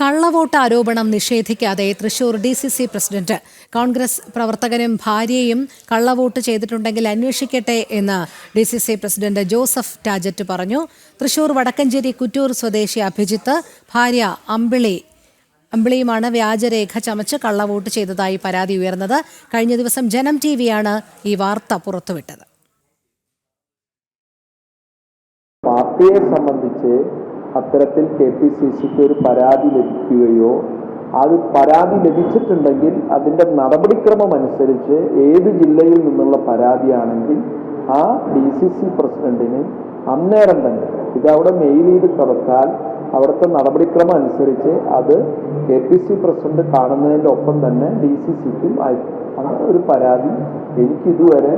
കള്ളവോട്ട് ആരോപണം നിഷേധിക്കാതെ Thrissur DCC president. Congress പ്രവർത്തകനും ഭാര്യയും കള്ളവോട്ട് ചെയ്തിട്ടുണ്ടെങ്കിൽ അന്വേഷിക്കട്ടെ എന്ന് DCC പ്രസിഡന്റ് ജോസഫ് ടാജറ്റ് പറഞ്ഞു. തൃശൂർ വടക്കഞ്ചേരി കുറ്റൂർ സ്വദേശി അഭിജിത്ത്, ഭാര്യ അമ്പിളിയുമാണ് വ്യാജരേഖ ചമച്ച് കള്ളവോട്ട് ചെയ്തതായി പരാതി ഉയർന്നത്. കഴിഞ്ഞ ദിവസം ജനം TVയാണ് ഈ വാർത്ത പുറത്തുവിട്ടത്. പാർട്ടിയെ സംബന്ധിച്ച് അത്തരത്തിൽ KPCCക്ക് ഒരു പരാതി ലഭിക്കുകയോ അത് പരാതി ലഭിച്ചിട്ടുണ്ടെങ്കിൽ അതിൻ്റെ നടപടിക്രമം അനുസരിച്ച് ഏത് ജില്ലയിൽ നിന്നുള്ള പരാതിയാണെങ്കിൽ ആ DCC പ്രസിഡന്റിന് അന്നേരം തന്നെ ഇതവിടെ മെയിൽ ചെയ്ത് കൊടുത്താൽ അവിടുത്തെ നടപടിക്രമം അനുസരിച്ച് അത് KPC പ്രസിഡന്റ് കാണുന്നതിൻ്റെ ഒപ്പം തന്നെ DCCക്കും അയക്കും. അങ്ങനെ ഒരു പരാതി എനിക്കിതുവരെ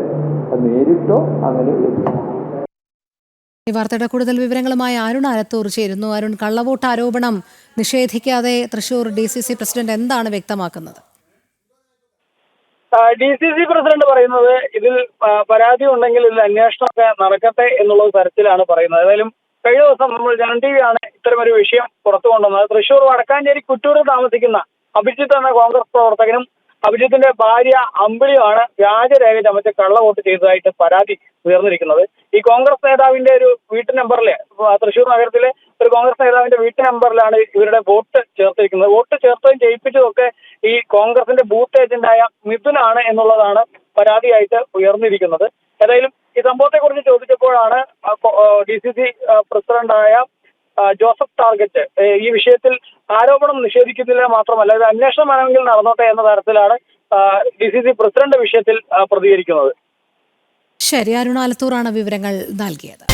നേരിട്ടോ അങ്ങനെ ലഭിച്ചു. ഈ വാർത്തയുടെ കൂടുതൽ വിവരങ്ങളുമായി അരുൺ ആലത്തൂർ ചേരുന്നു. അരുൺ, കള്ളവോട്ട് ആരോപണം നിഷേധിക്കാതെ തൃശൂർ DCC പ്രസിഡന്റ് എന്താണ് വ്യക്തമാക്കുന്നത്? DCC പ്രസിഡന്റ് പറയുന്നത് ഇതിൽ പരാതി ഉണ്ടെങ്കിൽ ഇതിൽ അന്വേഷണമൊക്കെ നടക്കട്ടെ എന്നുള്ള തരത്തിലാണ് പറയുന്നത്. ഏതായാലും കഴിഞ്ഞ ദിവസം നമ്മൾ ജനം TVയാണ് ഇത്തരമൊരു വിഷയം പുറത്തു കൊണ്ടുവന്നത്. തൃശൂർ വടക്കാഞ്ചേരി കുറ്റൂരിൽ താമസിക്കുന്ന അഭിജിത്ത് എന്ന കോൺഗ്രസ് പ്രവർത്തകനും അഭിജിത്തിന്റെ ഭാര്യ അമ്പിളിയുമാണ് വ്യാജരേഖ ചമച്ച് കള്ളവോട്ട് ചെയ്തതായിട്ട് പരാതി ഉയർന്നിരിക്കുന്നത്. ഈ കോൺഗ്രസ് നേതാവിന്റെ ഒരു വീട്ടു നമ്പറില്, തൃശൂർ നഗരത്തിലെ ഒരു കോൺഗ്രസ് നേതാവിന്റെ വീട്ടു നമ്പറിലാണ് ഇവരുടെ വോട്ട് ചേർത്തിരിക്കുന്നത്. വോട്ട് ചേർത്തതും ചെയ്യിപ്പിച്ചതൊക്കെ ഈ കോൺഗ്രസിന്റെ ബൂത്ത് ഏജന്റായ മിഥുനാണ് എന്നുള്ളതാണ് പരാതിയായിട്ട് ഉയർന്നിരിക്കുന്നത്. ഏതായാലും ഈ സംഭവത്തെ കുറിച്ച് ചോദിച്ചപ്പോഴാണ് DCC പ്രസിഡന്റായ ജോസഫ് ടാർഗറ്റ് ഈ വിഷയത്തിൽ ആരോപണം നിഷേധിക്കുന്നില്ല, മാത്രമല്ല ഇത് അന്വേഷണം വേണമെങ്കിൽ നടന്നോട്ടെ എന്ന തരത്തിലാണ് DCC പ്രസിഡന്റ് വിഷയത്തിൽ പ്രതികരിക്കുന്നത്. ശരി, അരുൺ ആലത്തൂറാണ് വിവരങ്ങൾ നൽകിയത്.